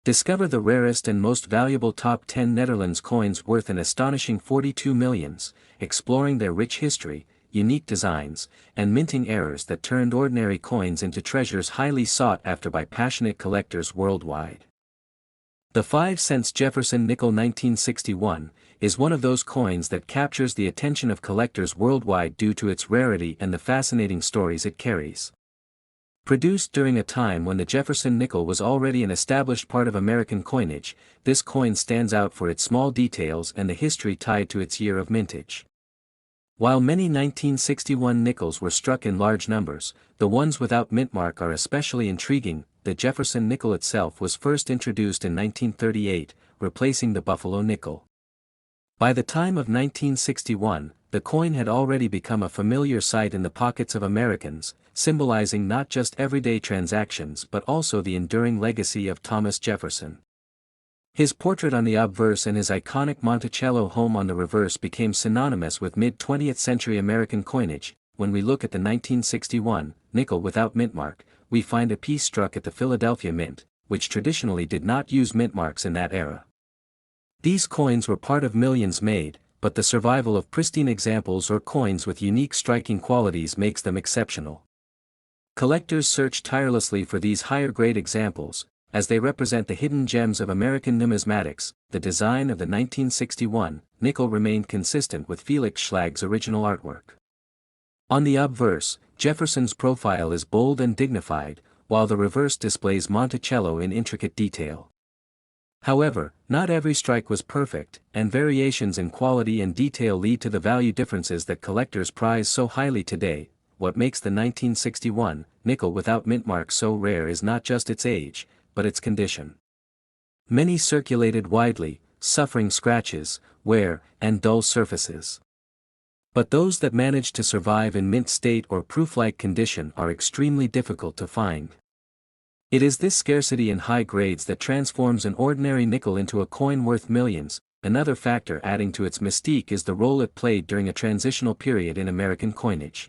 Discover the rarest and most valuable top 10 Netherlands coins worth an astonishing 42 millions, exploring their rich history, unique designs, and minting errors that turned ordinary coins into treasures highly sought after by passionate collectors worldwide. The 5-cent Jefferson nickel 1961 is one of those coins that captures the attention of collectors worldwide due to its rarity and the fascinating stories it carries. Produced during a time when the Jefferson nickel was already an established part of American coinage, this coin stands out for its small details and the history tied to its year of mintage. While many 1961 nickels were struck in large numbers, the ones without mint mark are especially intriguing. The Jefferson nickel itself was first introduced in 1938, replacing the Buffalo nickel. By the time of 1961, the coin had already become a familiar sight in the pockets of Americans, symbolizing not just everyday transactions but also the enduring legacy of Thomas Jefferson. His portrait on the obverse and his iconic Monticello home on the reverse became synonymous with mid-20th century American coinage. When we look at the 1961 nickel without mint mark, we find a piece struck at the Philadelphia Mint, which traditionally did not use mint marks in that era. These coins were part of millions made, but the survival of pristine examples or coins with unique striking qualities makes them exceptional. Collectors search tirelessly for these higher-grade examples, as they represent the hidden gems of American numismatics. The design of the 1961 nickel remained consistent with Felix Schlag's original artwork. On the obverse, Jefferson's profile is bold and dignified, while the reverse displays Monticello in intricate detail. However, not every strike was perfect, and variations in quality and detail lead to the value differences that collectors prize so highly today. What makes the 1961 nickel without mint mark so rare is not just its age, but its condition. Many circulated widely, suffering scratches, wear, and dull surfaces. But those that manage to survive in mint state or proof-like condition are extremely difficult to find. It is this scarcity in high grades that transforms an ordinary nickel into a coin worth millions. Another factor adding to its mystique is the role it played during a transitional period in American coinage.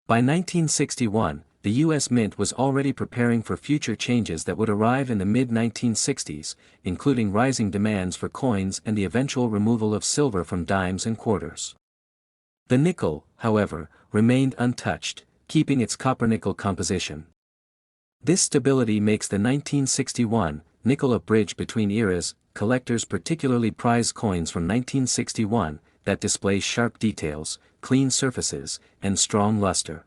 By 1961, the U.S. Mint was already preparing for future changes that would arrive in the mid-1960s, including rising demands for coins and the eventual removal of silver from dimes and quarters. The nickel, however, remained untouched, keeping its copper-nickel composition. This stability makes the 1961 nickel a bridge between eras. Collectors particularly prize coins from 1961 that display sharp details, clean surfaces, and strong luster.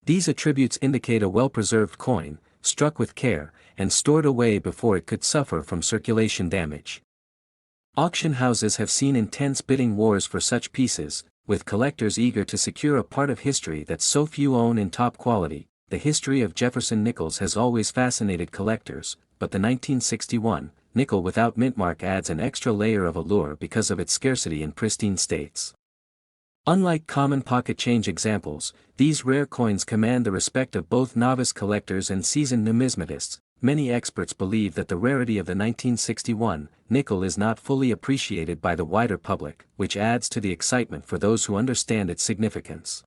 These attributes indicate a well-preserved coin, struck with care, and stored away before it could suffer from circulation damage. Auction houses have seen intense bidding wars for such pieces, with collectors eager to secure a part of history that so few own in top quality. The history of Jefferson nickels has always fascinated collectors, but the 1961 nickel without mint mark adds an extra layer of allure because of its scarcity in pristine states. Unlike common pocket change examples, these rare coins command the respect of both novice collectors and seasoned numismatists. Many experts believe that the rarity of the 1961 nickel is not fully appreciated by the wider public, which adds to the excitement for those who understand its significance.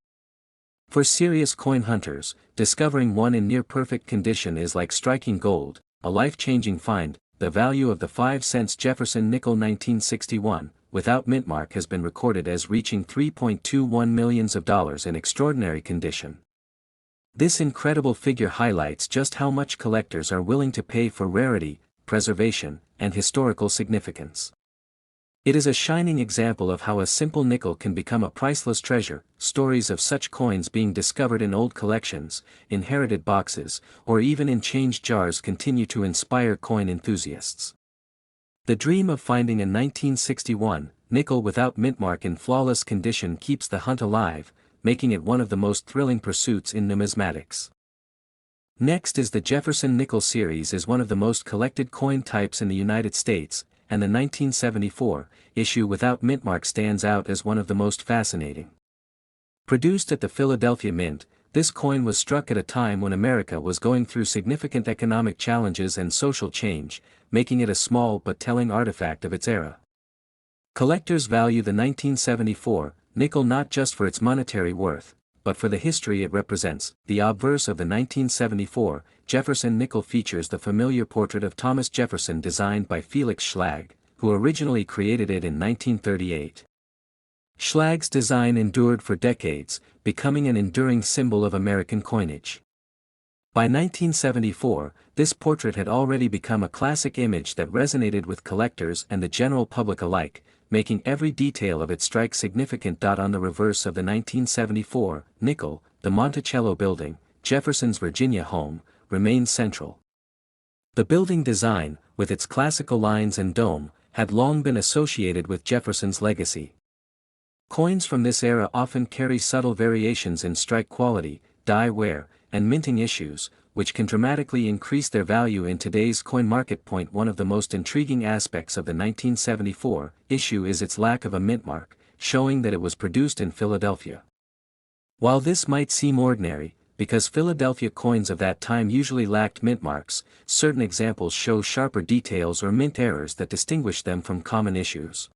For serious coin hunters, discovering one in near-perfect condition is like striking gold, a life-changing find. The value of the 5-cent Jefferson nickel 1961, without mint mark has been recorded as reaching $3.21 million in extraordinary condition. This incredible figure highlights just how much collectors are willing to pay for rarity, preservation, and historical significance. It is a shining example of how a simple nickel can become a priceless treasure. Stories of such coins being discovered in old collections, inherited boxes, or even in change jars continue to inspire coin enthusiasts. The dream of finding a 1961 nickel without mint mark in flawless condition keeps the hunt alive, making it one of the most thrilling pursuits in numismatics. Next is the Jefferson nickel series, is one of the most collected coin types in the United States, and the 1974 issue without mint mark stands out as one of the most fascinating. Produced at the Philadelphia Mint, this coin was struck at a time when America was going through significant economic challenges and social change, making it a small but telling artifact of its era. Collectors value the 1974 nickel not just for its monetary worth, but for the history it represents. The obverse of the 1974 Jefferson nickel features the familiar portrait of Thomas Jefferson designed by Felix Schlag, who originally created it in 1938. Schlag's design endured for decades, becoming an enduring symbol of American coinage. By 1974, this portrait had already become a classic image that resonated with collectors and the general public alike, making every detail of its strike significant. On the reverse of the 1974 nickel, the Monticello building, Jefferson's Virginia home, remains central. The building design, with its classical lines and dome, had long been associated with Jefferson's legacy. Coins from this era often carry subtle variations in strike quality, die wear, and minting issues, which can dramatically increase their value in today's coin market. One of the most intriguing aspects of the 1974 issue is its lack of a mint mark, showing that it was produced in Philadelphia. While this might seem ordinary, because Philadelphia coins of that time usually lacked mint marks, certain examples show sharper details or mint errors that distinguish them from common issues.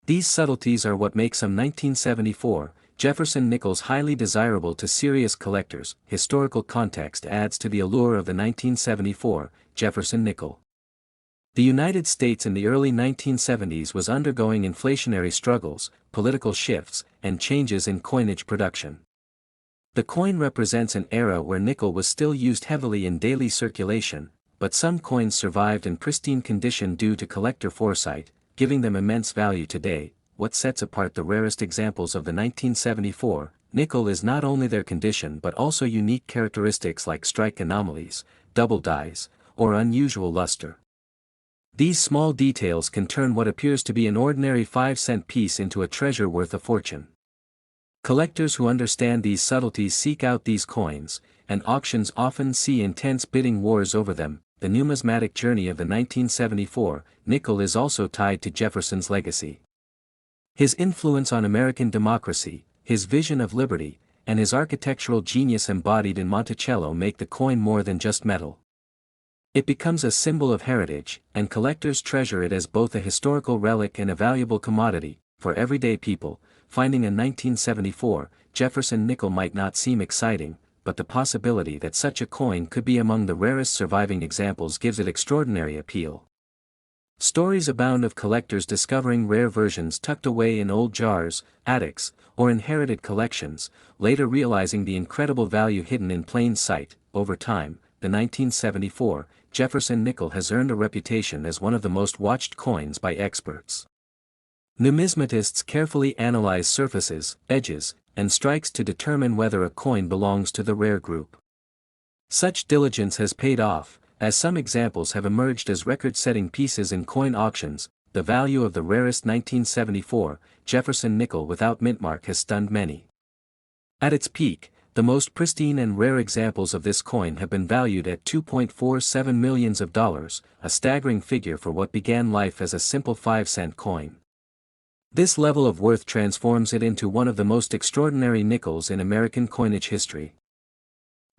These subtleties are what make some 1974 Jefferson nickels highly desirable to serious collectors. Historical context adds to the allure of the 1974 Jefferson nickel. The United States in the early 1970s was undergoing inflationary struggles, political shifts, and changes in coinage production. The coin represents an era where nickel was still used heavily in daily circulation, but some coins survived in pristine condition due to collector foresight, giving them immense value today. What sets apart the rarest examples of the 1974 nickel is not only their condition but also unique characteristics like strike anomalies, double dies, or unusual luster. These small details can turn what appears to be an ordinary 5-cent piece into a treasure worth a fortune. Collectors who understand these subtleties seek out these coins, and auctions often see intense bidding wars over them. The numismatic journey of the 1974 nickel is also tied to Jefferson's legacy. His influence on American democracy, his vision of liberty, and his architectural genius embodied in Monticello make the coin more than just metal. It becomes a symbol of heritage, and collectors treasure it as both a historical relic and a valuable commodity. For everyday people, finding a 1974 Jefferson nickel might not seem exciting, but the possibility that such a coin could be among the rarest surviving examples gives it extraordinary appeal. Stories abound of collectors discovering rare versions tucked away in old jars, attics, or inherited collections, later realizing the incredible value hidden in plain sight. Over time, the 1974 Jefferson nickel has earned a reputation as one of the most watched coins by experts. Numismatists carefully analyze surfaces, edges, and strikes to determine whether a coin belongs to the rare group. Such diligence has paid off, as some examples have emerged as record-setting pieces in coin auctions. The value of the rarest 1974 Jefferson nickel without mint mark has stunned many. At its peak, the most pristine and rare examples of this coin have been valued at $2.47 million, a staggering figure for what began life as a simple 5-cent coin. This level of worth transforms it into one of the most extraordinary nickels in American coinage history.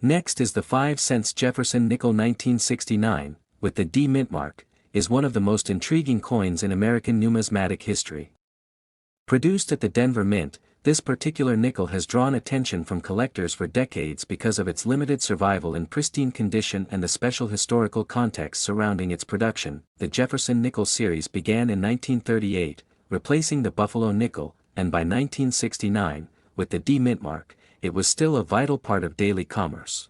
Next is the 5-cent Jefferson nickel 1969, with the D mint mark, is one of the most intriguing coins in American numismatic history. Produced at the Denver Mint, this particular nickel has drawn attention from collectors for decades because of its limited survival in pristine condition and the special historical context surrounding its production. The Jefferson nickel series began in 1938, replacing the Buffalo nickel, and by 1969, with the D mint mark, it was still a vital part of daily commerce.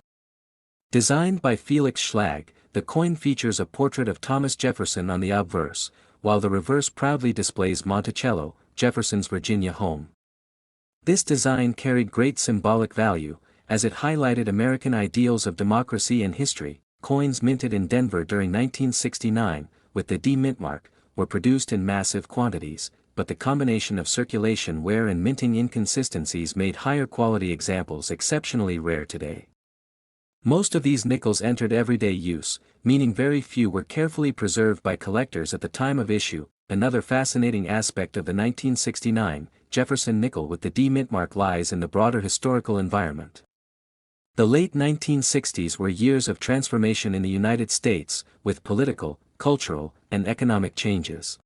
Designed by Felix Schlag, the coin features a portrait of Thomas Jefferson on the obverse, while the reverse proudly displays Monticello, Jefferson's Virginia home. This design carried great symbolic value, as it highlighted American ideals of democracy and history. Coins minted in Denver during 1969, with the D mint mark, were produced in massive quantities, but the combination of circulation wear and minting inconsistencies made higher quality examples exceptionally rare today. Most of these nickels entered everyday use, meaning very few were carefully preserved by collectors at the time of issue. Another fascinating aspect of the 1969 Jefferson nickel with the D mint mark lies in the broader historical environment. The late 1960s were years of transformation in the United States, with political, cultural, and economic changes.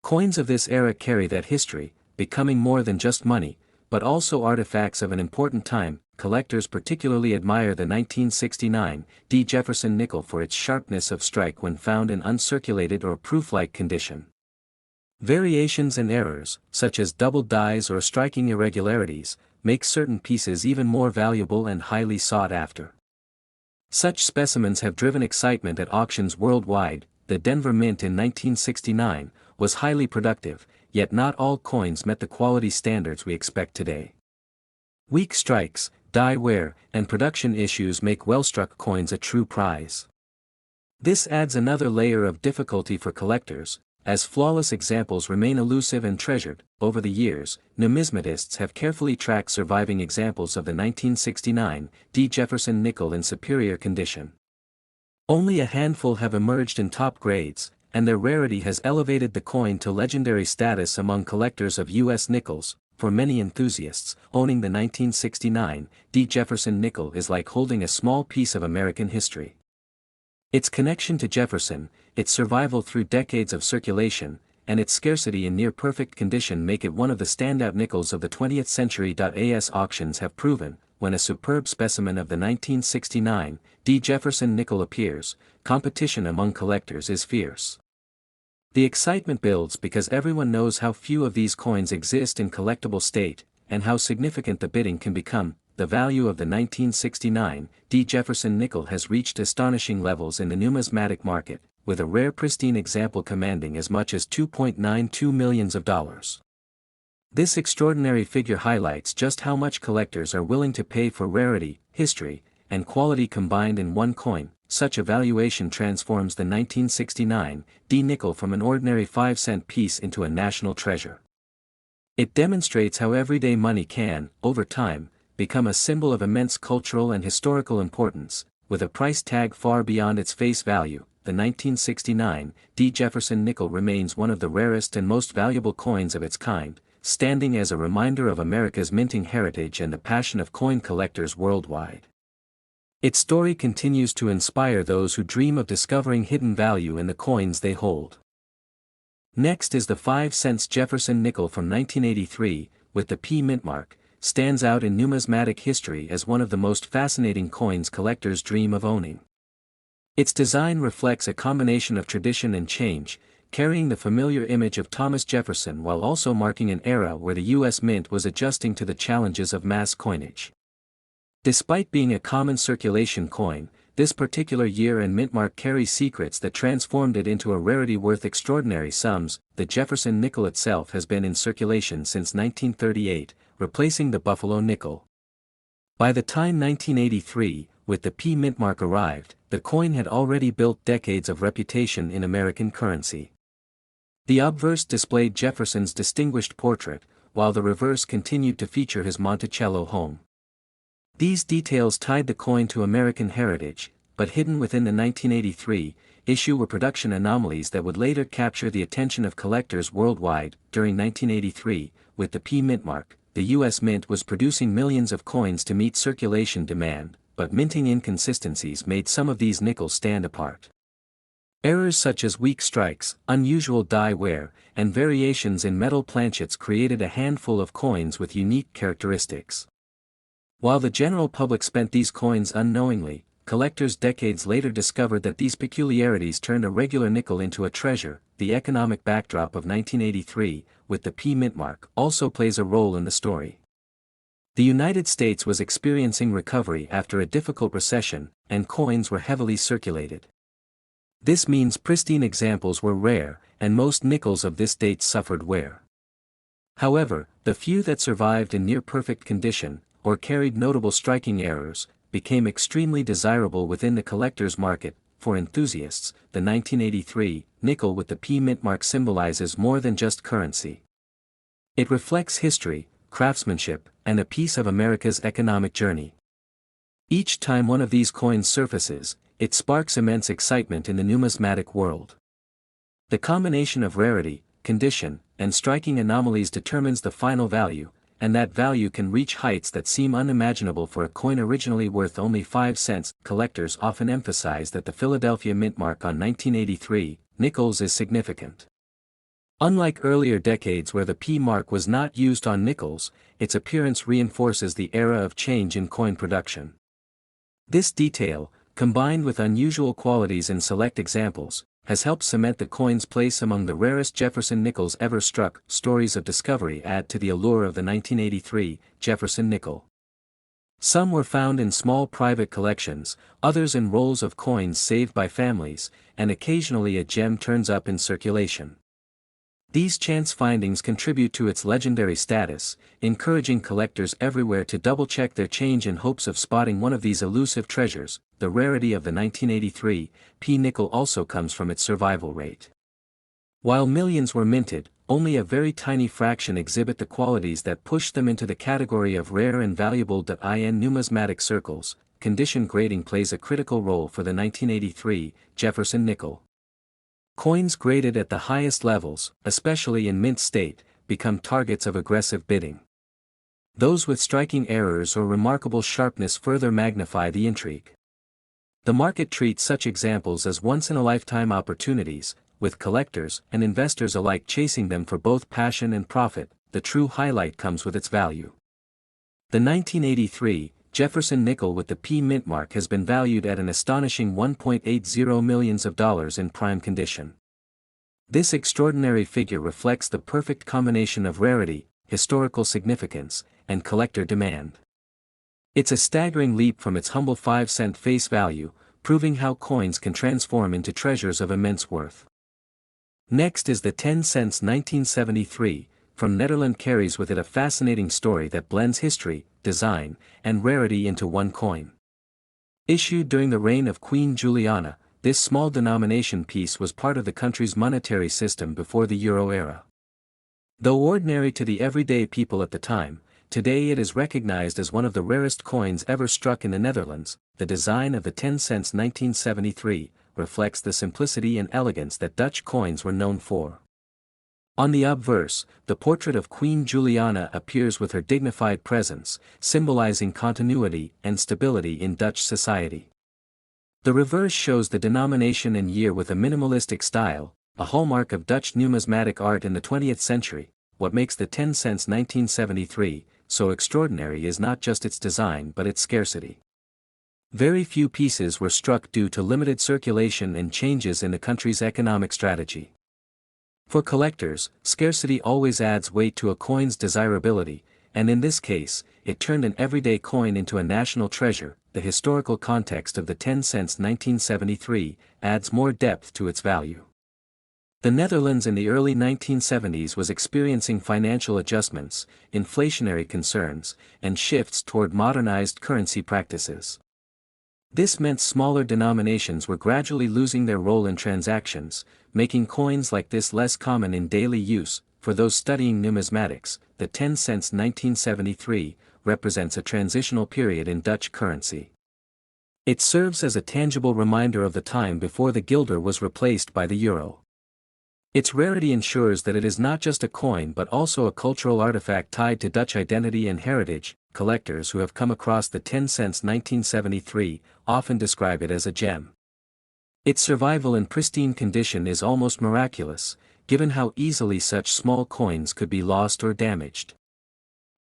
Coins of this era carry that history, becoming more than just money, but also artifacts of an important time. Collectors particularly admire the 1969 D. Jefferson nickel for its sharpness of strike when found in uncirculated or proof-like condition. Variations and errors, such as doubled dies or striking irregularities, make certain pieces even more valuable and highly sought after. Such specimens have driven excitement at auctions worldwide. The Denver Mint in 1969 was highly productive, yet not all coins met the quality standards we expect today. Weak strikes, die wear, and production issues make well-struck coins a true prize. This adds another layer of difficulty for collectors, as flawless examples remain elusive and treasured. Over the years, numismatists have carefully tracked surviving examples of the 1969 D. Jefferson nickel in superior condition. Only a handful have emerged in top grades, and their rarity has elevated the coin to legendary status among collectors of U.S. nickels. For many enthusiasts, owning the 1969 D. Jefferson nickel is like holding a small piece of American history. Its connection to Jefferson, its survival through decades of circulation, and its scarcity in near-perfect condition make it one of the standout nickels of the 20th century. As auctions have proven, when a superb specimen of the 1969 D. Jefferson nickel appears, competition among collectors is fierce. The excitement builds because everyone knows how few of these coins exist in collectible state, and how significant the bidding can become. The value of the 1969 D. Jefferson nickel has reached astonishing levels in the numismatic market, with a rare pristine example commanding as much as $2.92 million. This extraordinary figure highlights just how much collectors are willing to pay for rarity, history, and quality combined in one coin. Such a valuation transforms the 1969 D. nickel from an ordinary 5-cent piece into a national treasure. It demonstrates how everyday money can, over time, become a symbol of immense cultural and historical importance. With a price tag far beyond its face value, the 1969 D. Jefferson nickel remains one of the rarest and most valuable coins of its kind, standing as a reminder of America's minting heritage and the passion of coin collectors worldwide. Its story continues to inspire those who dream of discovering hidden value in the coins they hold. Next is the 5-cent Jefferson nickel from 1983, with the P mint mark, stands out in numismatic history as one of the most fascinating coins collectors dream of owning. Its design reflects a combination of tradition and change, carrying the familiar image of Thomas Jefferson while also marking an era where the U.S. Mint was adjusting to the challenges of mass coinage. Despite being a common circulation coin, this particular year and mintmark carries secrets that transformed it into a rarity worth extraordinary sums. The Jefferson nickel itself has been in circulation since 1938, replacing the Buffalo nickel. By the time 1983, with the P mintmark arrived, the coin had already built decades of reputation in American currency. The obverse displayed Jefferson's distinguished portrait, while the reverse continued to feature his Monticello home. These details tied the coin to American heritage, but hidden within the 1983 issue were production anomalies that would later capture the attention of collectors worldwide. During 1983, with the P mintmark, the U.S. Mint was producing millions of coins to meet circulation demand, but minting inconsistencies made some of these nickels stand apart. Errors such as weak strikes, unusual die wear, and variations in metal planchets created a handful of coins with unique characteristics. While the general public spent these coins unknowingly, collectors decades later discovered that these peculiarities turned a regular nickel into a treasure. The economic backdrop of 1983, with the P mintmark, also plays a role in the story. The United States was experiencing recovery after a difficult recession, and coins were heavily circulated. This means pristine examples were rare, and most nickels of this date suffered wear. However, the few that survived in near-perfect condition, or carried notable striking errors, became extremely desirable within the collector's market. For enthusiasts, the 1983 nickel with the P mintmark symbolizes more than just currency. It reflects history, craftsmanship, and a piece of America's economic journey. Each time one of these coins surfaces, it sparks immense excitement in the numismatic world. The combination of rarity, condition, and striking anomalies determines the final value, and that value can reach heights that seem unimaginable for a coin originally worth only 5 cents. Collectors often emphasize that the Philadelphia mintmark on 1983 nickels is significant. Unlike earlier decades where the P mark was not used on nickels, its appearance reinforces the era of change in coin production. This detail, combined with unusual qualities in select examples, has helped cement the coin's place among the rarest Jefferson nickels ever struck. Stories of discovery add to the allure of the 1983 Jefferson nickel. Some were found in small private collections, others in rolls of coins saved by families, and occasionally a gem turns up in circulation. These chance findings contribute to its legendary status, encouraging collectors everywhere to double-check their change in hopes of spotting one of these elusive treasures. The rarity of the 1983 P nickel also comes from its survival rate. While millions were minted, only a very tiny fraction exhibit the qualities that push them into the category of rare and valuable. In numismatic circles, condition grading plays a critical role for the 1983 Jefferson nickel. Coins graded at the highest levels, especially in mint state, become targets of aggressive bidding. Those with striking errors or remarkable sharpness further magnify the intrigue. The market treats such examples as once-in-a-lifetime opportunities, with collectors and investors alike chasing them for both passion and profit. The true highlight comes with its value. The 1983 Jefferson nickel with the P mint mark has been valued at an astonishing $1.80 million in prime condition. This extraordinary figure reflects the perfect combination of rarity, historical significance, and collector demand. It's a staggering leap from its humble 5-cent face value, proving how coins can transform into treasures of immense worth. Next is the 10 cents 1973, from Netherlands, carries with it a fascinating story that blends history, design, and rarity into one coin. Issued during the reign of Queen Juliana, this small denomination piece was part of the country's monetary system before the euro era. Though ordinary to the everyday people at the time, today it is recognized as one of the rarest coins ever struck in the Netherlands. The design of the 10 cents 1973 reflects the simplicity and elegance that Dutch coins were known for. On the obverse, the portrait of Queen Juliana appears with her dignified presence, symbolizing continuity and stability in Dutch society. The reverse shows the denomination and year with a minimalistic style, a hallmark of Dutch numismatic art in the 20th century. What makes the 10 cents 1973 so extraordinary is not just its design but its scarcity. Very few pieces were struck due to limited circulation and changes in the country's economic strategy. For collectors, scarcity always adds weight to a coin's desirability, and in this case, it turned an everyday coin into a national treasure. The historical context of the 10 cents 1973 adds more depth to its value. The Netherlands in the early 1970s was experiencing financial adjustments, inflationary concerns, and shifts toward modernized currency practices. This meant smaller denominations were gradually losing their role in transactions, making coins like this less common in daily use. For those studying numismatics, the 10 cents 1973 represents a transitional period in Dutch currency. It serves as a tangible reminder of the time before the guilder was replaced by the euro. Its rarity ensures that it is not just a coin but also a cultural artifact tied to Dutch identity and heritage. Collectors who have come across the 10 cents 1973 often describe it as a gem. Its survival in pristine condition is almost miraculous, given how easily such small coins could be lost or damaged.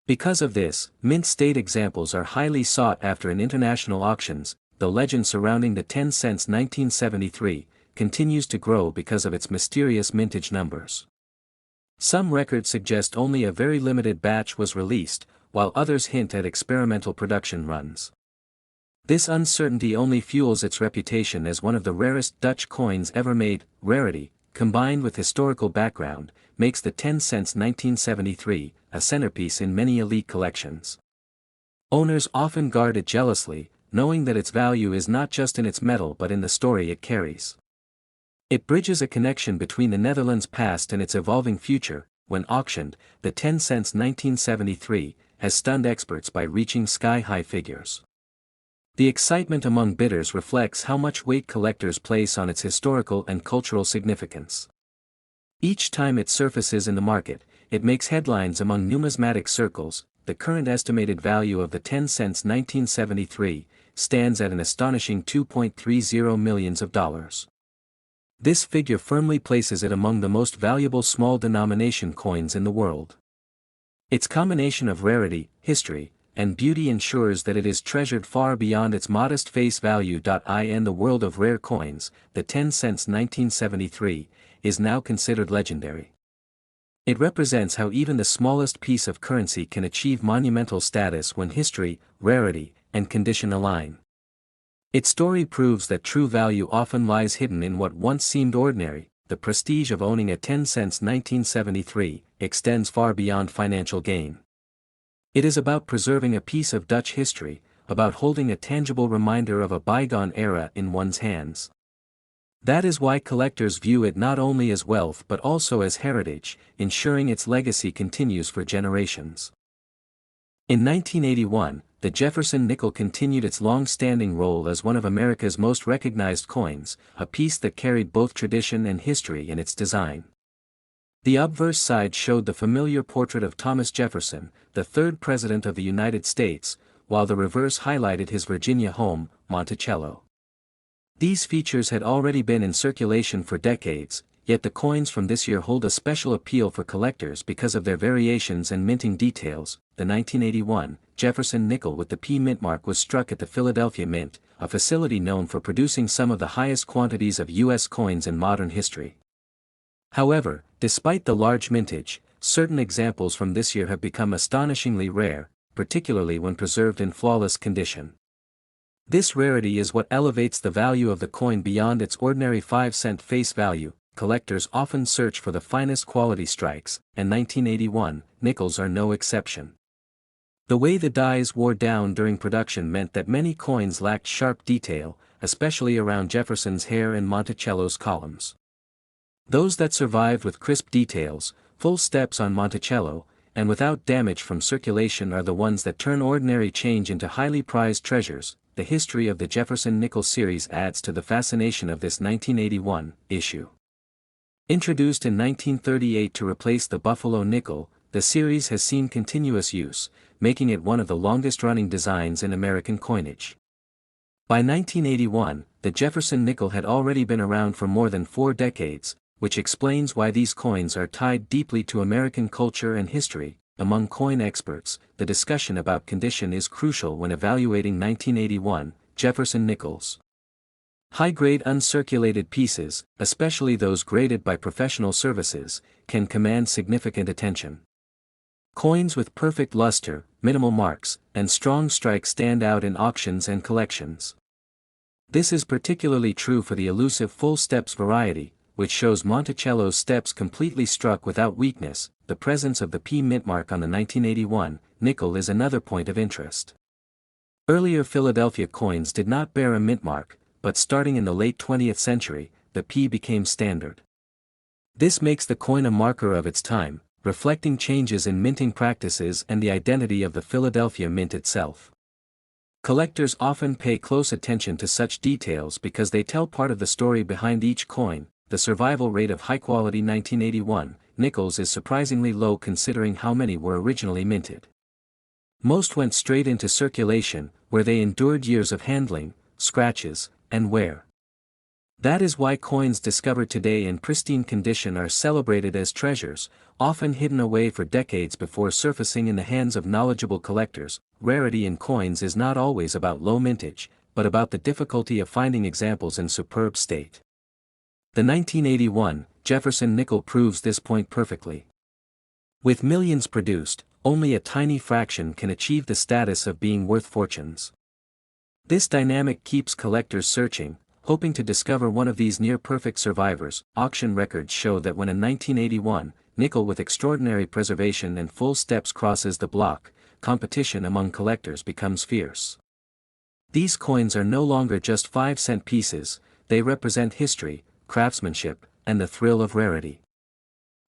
Because of this, mint state examples are highly sought after in international auctions. The legend surrounding the 10 cents 1973 continues to grow because of its mysterious mintage numbers. Some records suggest only a very limited batch was released, while others hint at experimental production runs. This uncertainty only fuels its reputation as one of the rarest Dutch coins ever made. Rarity, combined with historical background, makes the 10 cents 1973 a centerpiece in many elite collections. Owners often guard it jealously, knowing that its value is not just in its metal but in the story it carries. It bridges a connection between the Netherlands' past and its evolving future. When auctioned, the 10 cents 1973 has stunned experts by reaching sky-high figures. The excitement among bidders reflects how much weight collectors place on its historical and cultural significance. Each time it surfaces in the market, it makes headlines among numismatic circles. The current estimated value of the 10 cents 1973 stands at an astonishing $2.30 million. This figure firmly places it among the most valuable small denomination coins in the world. Its combination of rarity, history, and beauty ensures that it is treasured far beyond its modest face value. In the world of rare coins, the 10 cents 1973 is now considered legendary. It represents how even the smallest piece of currency can achieve monumental status when history, rarity, and condition align. Its story proves that true value often lies hidden in what once seemed ordinary. The prestige of owning a 10 cents 1973 extends far beyond financial gain. It is about preserving a piece of Dutch history, about holding a tangible reminder of a bygone era in one's hands. That is why collectors view it not only as wealth but also as heritage, ensuring its legacy continues for generations. In 1981, the Jefferson nickel continued its long-standing role as one of America's most recognized coins, a piece that carried both tradition and history in its design. The obverse side showed the familiar portrait of Thomas Jefferson, the third President of the United States, while the reverse highlighted his Virginia home, Monticello. These features had already been in circulation for decades, yet the coins from this year hold a special appeal for collectors because of their variations and minting details. The 1981 Jefferson nickel with the P mintmark was struck at the Philadelphia Mint, a facility known for producing some of the highest quantities of U.S. coins in modern history. However, despite the large mintage, certain examples from this year have become astonishingly rare, particularly when preserved in flawless condition. This rarity is what elevates the value of the coin beyond its ordinary 5-cent face value. Collectors often search for the finest quality strikes, and 1981 nickels are no exception. The way the dies wore down during production meant that many coins lacked sharp detail, especially around Jefferson's hair and Monticello's columns. Those that survived with crisp details, full steps on Monticello, and without damage from circulation are the ones that turn ordinary change into highly prized treasures. The history of the Jefferson nickel series adds to the fascination of this 1981 issue. Introduced in 1938 to replace the Buffalo nickel, the series has seen continuous use, making it one of the longest-running designs in American coinage. By 1981, the Jefferson nickel had already been around for more than 4 decades, which explains why these coins are tied deeply to American culture and history. Among coin experts, the discussion about condition is crucial when evaluating 1981 Jefferson nickels. High-grade uncirculated pieces, especially those graded by professional services, can command significant attention. Coins with perfect luster, minimal marks, and strong strikes stand out in auctions and collections. This is particularly true for the elusive full steps variety, which shows Monticello's steps completely struck without weakness. The presence of the P mintmark on the 1981 nickel is another point of interest. Earlier Philadelphia coins did not bear a mintmark, but starting in the late 20th century, the P became standard. This makes the coin a marker of its time, reflecting changes in minting practices and the identity of the Philadelphia Mint itself. Collectors often pay close attention to such details because they tell part of the story behind each coin. The survival rate of high-quality 1981 nickels is surprisingly low considering how many were originally minted. Most went straight into circulation, where they endured years of handling, scratches, and wear. That is why coins discovered today in pristine condition are celebrated as treasures, often hidden away for decades before surfacing in the hands of knowledgeable collectors. Rarity in coins is not always about low mintage, but about the difficulty of finding examples in superb state. The 1981 Jefferson nickel proves this point perfectly. With millions produced, only a tiny fraction can achieve the status of being worth fortunes. This dynamic keeps collectors searching, hoping to discover one of these near-perfect survivors. Auction records show that when a 1981 nickel with extraordinary preservation and full steps crosses the block, competition among collectors becomes fierce. These coins are no longer just 5-cent pieces, they represent history, craftsmanship, and the thrill of rarity.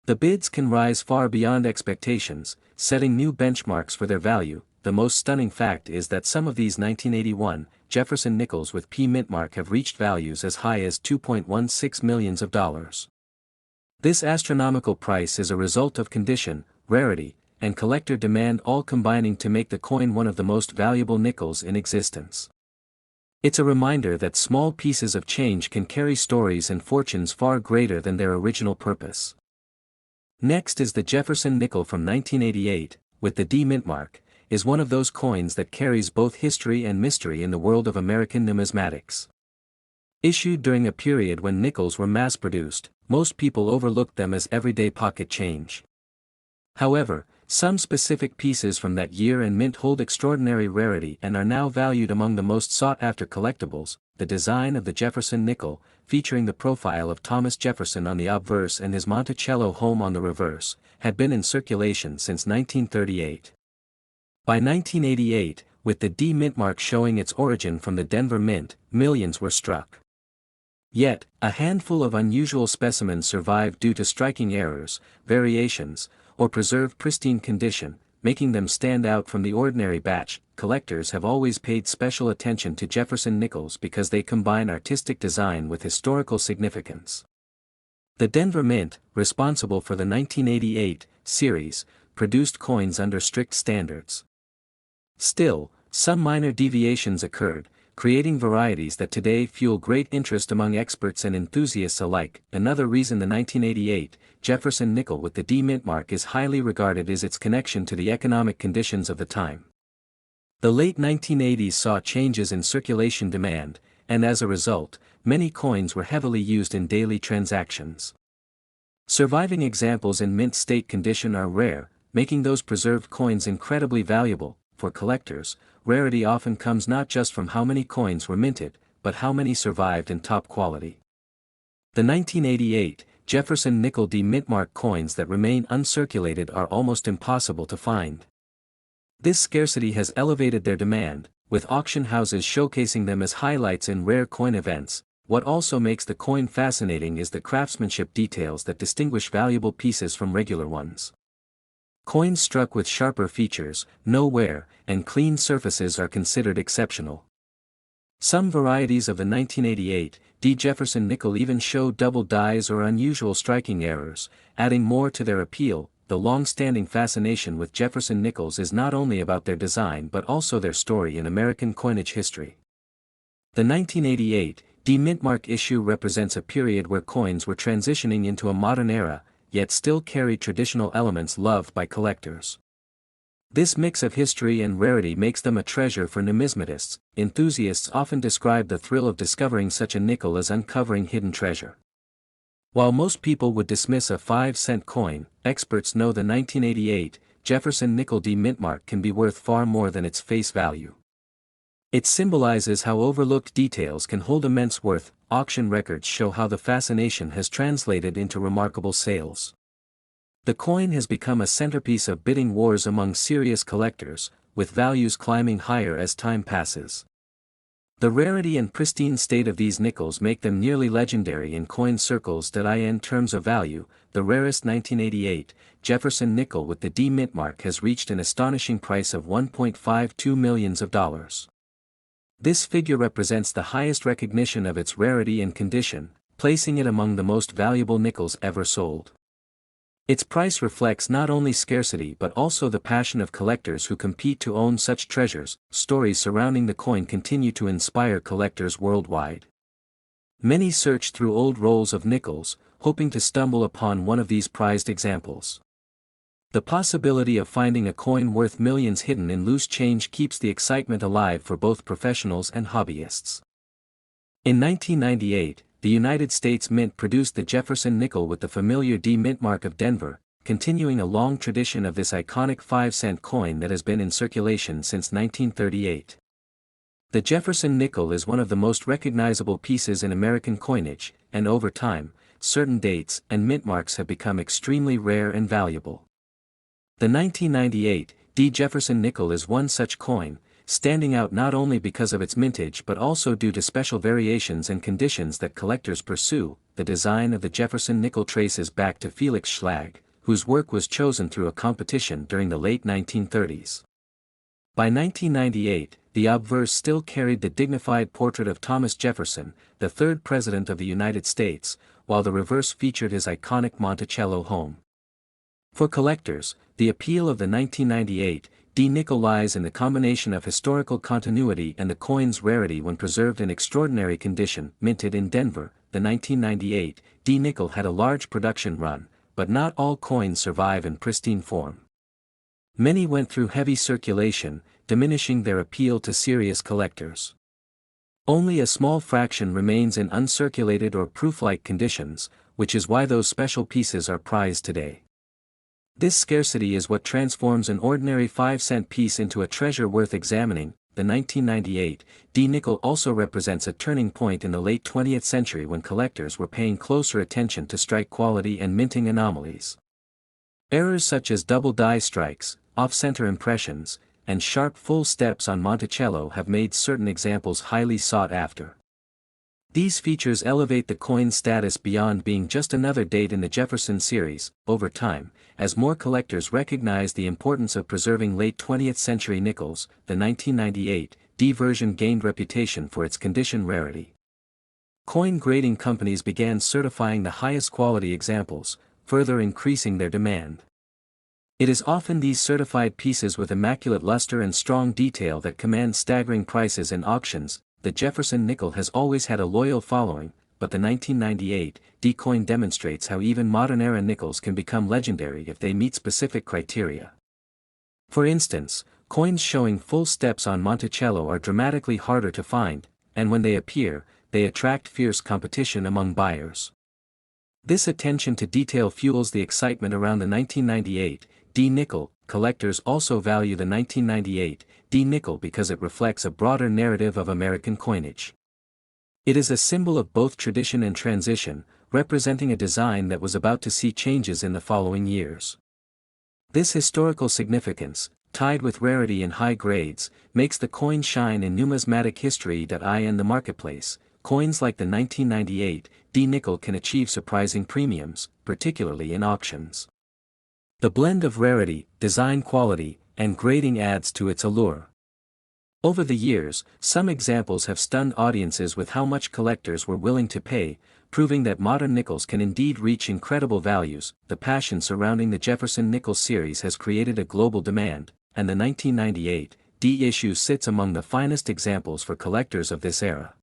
The bids can rise far beyond expectations, setting new benchmarks for their value. The most stunning fact is that some of these 1981 Jefferson nickels with P mintmark have reached values as high as $2.16 million. This astronomical price is a result of condition, rarity, and collector demand all combining to make the coin one of the most valuable nickels in existence. It's a reminder that small pieces of change can carry stories and fortunes far greater than their original purpose. Next is the Jefferson nickel from 1988, with the D mintmark, is one of those coins that carries both history and mystery in the world of American numismatics. Issued during a period when nickels were mass-produced, most people overlooked them as everyday pocket change. However, some specific pieces from that year and mint hold extraordinary rarity and are now valued among the most sought-after collectibles. The design of the Jefferson nickel, featuring the profile of Thomas Jefferson on the obverse and his Monticello home on the reverse, had been in circulation since 1938. By 1988, with the D mintmark showing its origin from the Denver Mint, millions were struck. Yet, a handful of unusual specimens survived due to striking errors, variations, or preserved pristine condition, making them stand out from the ordinary batch. Collectors have always paid special attention to Jefferson nickels because they combine artistic design with historical significance. The Denver Mint, responsible for the 1988 series, produced coins under strict standards. Still, some minor deviations occurred, creating varieties that today fuel great interest among experts and enthusiasts alike. Another reason the 1988 Jefferson nickel with the D mintmark is highly regarded is its connection to the economic conditions of the time. The late 1980s saw changes in circulation demand, and as a result, many coins were heavily used in daily transactions. Surviving examples in mint state condition are rare, making those preserved coins incredibly valuable. For collectors, rarity often comes not just from how many coins were minted, but how many survived in top quality. The 1988 Jefferson nickel D mintmark coins that remain uncirculated are almost impossible to find. This scarcity has elevated their demand, with auction houses showcasing them as highlights in rare coin events. What also makes the coin fascinating is the craftsmanship details that distinguish valuable pieces from regular ones. Coins struck with sharper features, no wear, and clean surfaces are considered exceptional. Some varieties of the 1988 D Jefferson nickel even show double dies or unusual striking errors, adding more to their appeal. The long-standing fascination with Jefferson nickels is not only about their design but also their story in American coinage history. The 1988 D mintmark issue represents a period where coins were transitioning into a modern era, yet still carried traditional elements loved by collectors. This mix of history and rarity makes them a treasure for numismatists. Enthusiasts often describe the thrill of discovering such a nickel as uncovering hidden treasure. While most people would dismiss a 5-cent coin, experts know the 1988 Jefferson nickel D mintmark can be worth far more than its face value. It symbolizes how overlooked details can hold immense worth. Auction records show how the fascination has translated into remarkable sales. The coin has become a centerpiece of bidding wars among serious collectors, with values climbing higher as time passes. The rarity and pristine state of these nickels make them nearly legendary in coin circles. In terms of value, the rarest 1988 Jefferson nickel with the D mintmark has reached an astonishing price of $1.52 million. This figure represents the highest recognition of its rarity and condition, placing it among the most valuable nickels ever sold. Its price reflects not only scarcity but also the passion of collectors who compete to own such treasures. Stories surrounding the coin continue to inspire collectors worldwide. Many search through old rolls of nickels, hoping to stumble upon one of these prized examples. The possibility of finding a coin worth millions hidden in loose change keeps the excitement alive for both professionals and hobbyists. In 1998, the United States Mint produced the Jefferson nickel with the familiar D mintmark of Denver, continuing a long tradition of this iconic 5-cent coin that has been in circulation since 1938. The Jefferson nickel is one of the most recognizable pieces in American coinage, and over time, certain dates and mintmarks have become extremely rare and valuable. The 1998 D Jefferson nickel is one such coin, standing out not only because of its mintage but also due to special variations and conditions that collectors pursue. The design of the Jefferson nickel traces back to Felix Schlag, whose work was chosen through a competition during the late 1930s. By 1998, the obverse still carried the dignified portrait of Thomas Jefferson, the third President of the United States, while the reverse featured his iconic Monticello home. For collectors, the appeal of the 1998 D nickel lies in the combination of historical continuity and the coin's rarity when preserved in extraordinary condition. Minted in Denver, the 1998 D nickel had a large production run, but not all coins survive in pristine form. Many went through heavy circulation, diminishing their appeal to serious collectors. Only a small fraction remains in uncirculated or proof-like conditions, which is why those special pieces are prized today. This scarcity is what transforms an ordinary 5-cent piece into a treasure worth examining. The 1998 D nickel also represents a turning point in the late 20th century when collectors were paying closer attention to strike quality and minting anomalies. Errors such as double die strikes, off-center impressions, and sharp full steps on Monticello have made certain examples highly sought after. These features elevate the coin's status beyond being just another date in the Jefferson series. Over time, as more collectors recognize the importance of preserving late 20th century nickels, the 1998 D version gained reputation for its condition rarity. Coin grading companies began certifying the highest quality examples, further increasing their demand. It is often these certified pieces with immaculate luster and strong detail that command staggering prices in auctions. The Jefferson nickel has always had a loyal following, but the 1998 D coin demonstrates how even modern-era nickels can become legendary if they meet specific criteria. For instance, coins showing full steps on Monticello are dramatically harder to find, and when they appear, they attract fierce competition among buyers. This attention to detail fuels the excitement around the 1998 D nickel. Collectors also value the 1998 D nickel because it reflects a broader narrative of American coinage. It is a symbol of both tradition and transition, representing a design that was about to see changes in the following years. This historical significance, tied with rarity and high grades, makes the coin shine in numismatic history. In the marketplace, coins like the 1998 D nickel can achieve surprising premiums, particularly in auctions. The blend of rarity, design quality, and grading adds to its allure. Over the years, some examples have stunned audiences with how much collectors were willing to pay, proving that modern nickels can indeed reach incredible values. The passion surrounding the Jefferson nickel series has created a global demand, and the 1998 D issue sits among the finest examples for collectors of this era.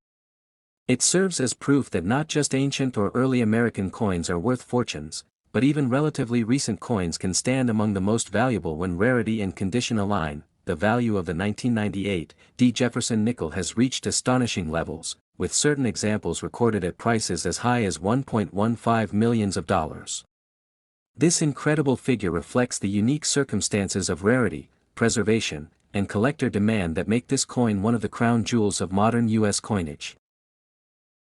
It serves as proof that not just ancient or early American coins are worth fortunes, but even relatively recent coins can stand among the most valuable when rarity and condition align. The value of the 1998 D Jefferson nickel has reached astonishing levels, with certain examples recorded at prices as high as $1.15 million. This incredible figure reflects the unique circumstances of rarity, preservation, and collector demand that make this coin one of the crown jewels of modern U.S. coinage.